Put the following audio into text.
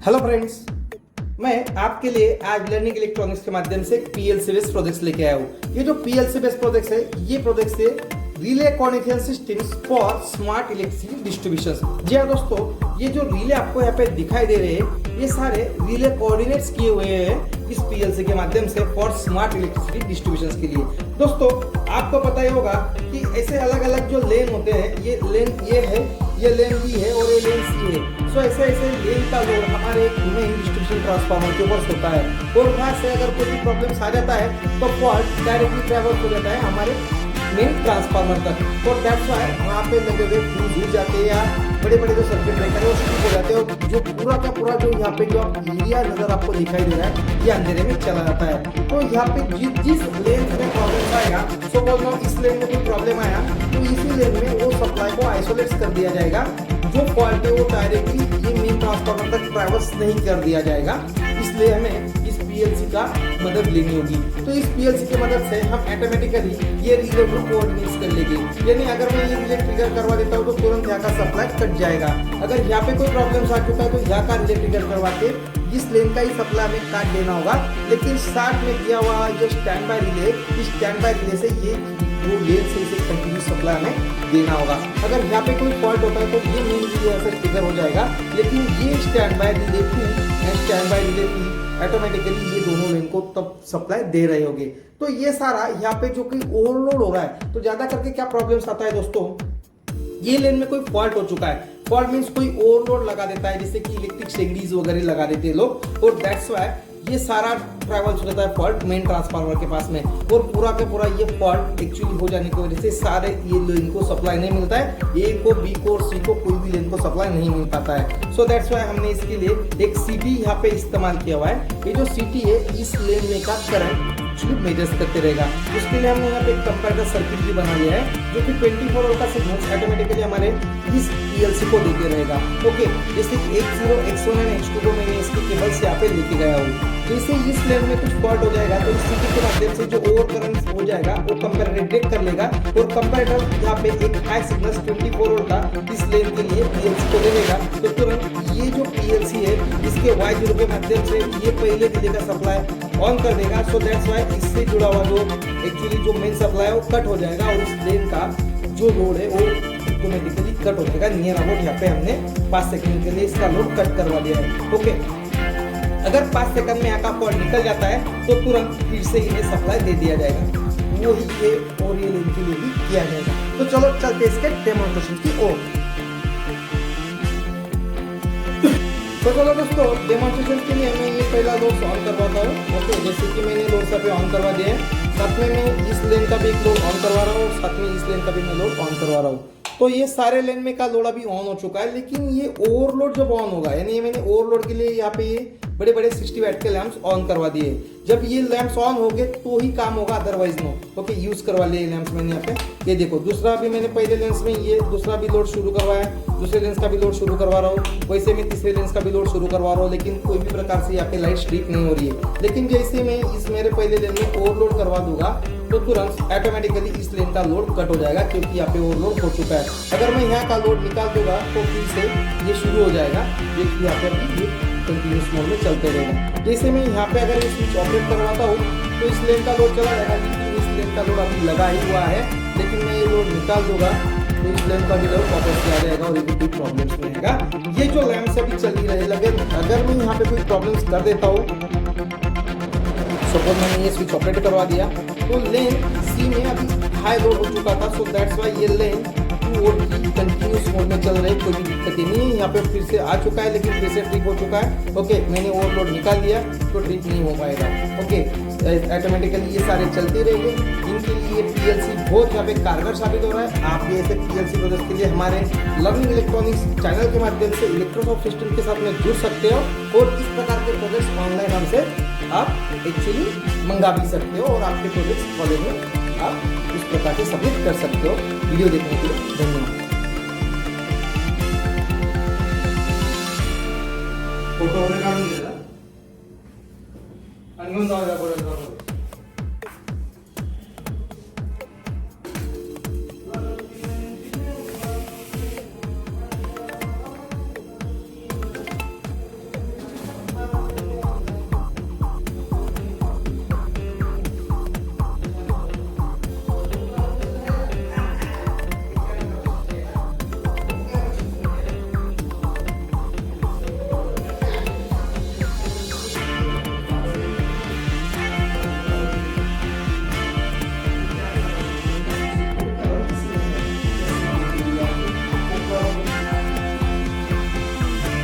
Hello friends, मैं आपके लिए आज लर्निंग इलेक्ट्रॉनिक्स के माध्यम से पीएलसी बेस्ड प्रोजेक्ट्स लेके आया हूँ। ये जो पीएलसी बेस्ड प्रोजेक्ट्स है, ये प्रोजेक्ट्स है relay coordination systems for smart electricity distribution. जी हाँ दोस्तों, ये जो रिले आपको यहाँ पे दिखाई दे रहे हैं, ये सारे रिले कोऑर्डिनेट्स किए हुए हैं इस पीएलसी के माध्यम से फॉर स्मार्ट इलेक्ट्रिसिटी डिस्ट्रीब्यूशन के लिए। दोस्तों, आपको पता ही होगा कि ऐसे अलग अलग जो लेन होते हैं, ये लेन ये है, ये लेन बी है और ये लेन सी है। सो ऐसे ऐसे लेन का लोड हमारे मेन डिस्ट्रीब्यूशन ट्रांसफार्मर के ऊपर होता है और वहाँ से अगर कोई भी प्रॉब्लम आ जाता है तो फॉल्ट डायरेक्टली ट्रैवल हो जाता है हमारे मेन ट्रांसफार्मर तक। और दैट्स व्हाई वहाँ पे लगे हुए फ्यूज जुड़ जाते हैं या बड़े बड़े जो सर्किट ब्रेकर है वो स्किप हो जाते हैं और जो पूरा का पूरा जो यहाँ पे जो एरिया नजर आपको दिखाई दे रहा है, ये अंधेरे में चला जाता है। तो यहाँ पे जिस लेन में प्रॉब्लम आएगा, सपोज इस लेन में कोई प्रॉब्लम आया तो इसी लेन में वो सप्लाई को आइसोलेट कर दिया जाएगा। जो फॉल्ट है वो डायरेक्टली ये मेन ट्रांसफार्मर तक ट्रैवल्स नहीं कर दिया जाएगा। इसलिए हमें इस पीएलसी का मदद लेनी होगी। तो इस पीएलसी की मदद से हम ऑटोमेटिकली ये रिले को कोऑर्डिनेट कर लेंगे। यानी अगर मैं ये रिले ट्रिगर करवा देता हूँ तो तुरंत यहाँ का सप्लाई कट जाएगा। अगर यहाँ पे कोई प्रॉब्लम आ चुका है तो यहाँ का रिले ट्रिगर करवा के इस लेन का ही सप्लाई हमें काट देना होगा। लेकिन साथ में दिया हुआ जो स्टैंड बाय रिले, इस स्टैंड बाय रिले से ये वो लेन से इसे कंटिन्यू सप्लाई हमें देना होगा। अगर यहाँ पे कोई फॉल्ट होता है तो ये मेन रिले ऐसा ट्रिगर हो जाएगा, लेकिन ये stand by relay 2 and stand by relay 3 automatically ये दोनों लेन को तब सप्लाई दे रहे होंगे। तो ये सारा यहाँ पे जो कि ओवरलोड हो रहा है, तो ज्यादा करके क्या प्रॉब्लम्स आता है दोस्तों, ये लेन में कोई फॉल्ट हो चुका है। फॉल्ट मींस कोई ओवरलोड लगा देता है, जैसे कि इलेक्ट्रिक शेगडीज वगैरह लगा देते हैं लोग, और दैट्स व्हाई ये सारा ट्रैवल हो जाता है फॉल्ट मेन ट्रांसफार्मर के पास में, और पूरा के पूरा ये फॉल्ट एक्चुअली हो जाने की वजह से सारे ये लेन को सप्लाई नहीं मिलता है। ए को, बी को और सी को कोई भी लेन को सप्लाई नहीं मिल पाता है। सो दैट्स व्हाई हमने इसके लिए एक सीटी यहाँ पे इस्तेमाल किया हुआ है। ये जो सीटी है, इस लेन में का करंट एक्चुअली मेजर्स करते रहेगा। उसके लिए हमने यहाँ पे एक कंपैरेटर सर्किट भी बना लिया है जो कि 24 वोल्ट का सिग्नल ऑटोमेटिकली हमारे इस पीएलसी को देते रहेगा। ओके, जैसे X0, X1 एंड X2 को मैंने इसके केबल से यहाँ पे लेके गया हूँ। जैसे इस लेन में कुछ फॉल्ट हो जाएगा तो इस सीटी के माध्यम से जो ओवर करंट हो जाएगा वो कंपैरेटर डिटेक्ट कर लेगा और कंपैरेटर यहाँ पे एक हाई सिग्नल 24 वोल्ट का इस लेन के लिए पीएलसी को दे देगा। तो तुरंत ये जो पीएलसी है, इसके Y0 के माध्यम से ये पहले रिले का सप्लाई ऑन कर देगा। सो दैट्स व्हाई इससे जुड़ा हुआ जो एक्चुअली जो मेन सप्लाई है वो कट हो जाएगा और इस लेन का जो लोड है वो ऑटोमेटिकली कट हो जाएगा। नियर अबाउट यहाँ पे हमने 5 सेकंड के लिए इसका लोड कट करवा दिया है। ओके, अगर 5 सेकंड में यहाँ का फॉल्ट निकल जाता है तो तुरंत फिर से इन्हें सप्लाई दे दिया जाएगा। वही ये और ये लेन के लिए भी किया जाएगा। तो चलो चलते इसके डेमोन्स्ट्रेशन की ओर। तो चलो दोस्तों, डेमोन्स्ट्रेशन के लिए मैं ये पहला लोड ऑन करवाता हूँ। ओके, जैसे कि मैंने लोड सभी ऑन करवा दिए हैं, साथ में मैं इस लेन का भी एक लोड ऑन करवा रहा हूँ और साथ में इस लेन का भी मैं लोड ऑन करवा रहा हूँ। तो ये सारे लेन में का लोड अभी ऑन हो चुका है, लेकिन ये ओवरलोड जब ऑन होगा, यानी मैंने ओवरलोड के लिए यहाँ पे ये बड़े बड़े 60 वाट के लैंप्स ऑन करवा दिए। जब ये लैंप्स ऑन हो गए तो ही काम होगा, अदरवाइज नो। ओके, यूज करवा लिए लैंप्स मैंने यहाँ पे। ये देखो, दूसरा भी मैंने पहले लेंस में ये दूसरा भी लोड शुरू करवाया, दूसरे लेंस का भी लोड शुरू करवा रहा हूँ। वैसे मैं तीसरे लेंस का भी लोड शुरू करवा रहा हूँ, लेकिन कोई भी प्रकार से यहाँ पे लाइट स्ट्रिप नहीं हो रही है। लेकिन जैसे मैं इस मेरे पहले लेन में ओवरलोड करवा दूंगा तो तुरंत ऑटोमेटिकली इस लेन का लोड कट हो जाएगा, क्योंकि यहाँ पे ओवरलोड हो चुका है। अगर मैं यहाँ का लोड निकाल दूंगा तो फिर से ये शुरू हो जाएगा, देखिए यहाँ पर ये कंटिन्यूस मोड में चलते रहेगा। जैसे मैं यहाँ पे अगर स्विच ऑपरेट करवाता हूँ तो इस लेन का लोड चला जाएगा, लेकिन इस लेन का लोड अभी लगा ही हुआ है। लेकिन मैं ये लोड निकाल दूंगा तो इस लेन का भी लोड वापस आ जाएगा और कोई प्रॉब्लम नहीं आएगा। ये जो लैंप अभी चल ही रहे लगे, अगर मैं यहाँ पे कोई प्रॉब्लम कर देता हूँ, सपोज मैंने ये स्विच ऑपरेट करवा दिया तो लेन सी में अभी हाई लोड हो चुका था। सो दैट्स व्हाई ये लेन 2 और 3 कंटिन्यूस मोड में चल रही, कोई भी दिक्कत नहीं है। यहाँ पे फिर से आ चुका है, लेकिन फिर से ट्रिप हो चुका है। ओके, मैंने ओवरलोड निकाल दिया तो ट्रिप नहीं हो पाएगा। ओके, ऑटोमेटिकली ये सारे चलते रहेंगे। इनके लिए पीएलसी बहुत यहाँ पे कारगर साबित हो रहा है। आप ये ऐसे पीएलसी प्रोजेक्ट के लिए हमारे लर्निंग इलेक्ट्रॉनिक्स चैनल के माध्यम से इलेक्ट्रोसॉफ्ट सिस्टम के साथ में जुड़ सकते हो और इस प्रकार के प्रोजेक्ट्स ऑनलाइन हमसे आप एक्चुअली मंगा भी सकते हो और आपके प्रोजेक्ट्स कॉलेज में आप इस प्रकार से सबमिट कर सकते हो। वीडियो देखने के लिए धन्यवाद। फोटो वगैरह काढून घ्या आणि घेऊन जाऊया पुढे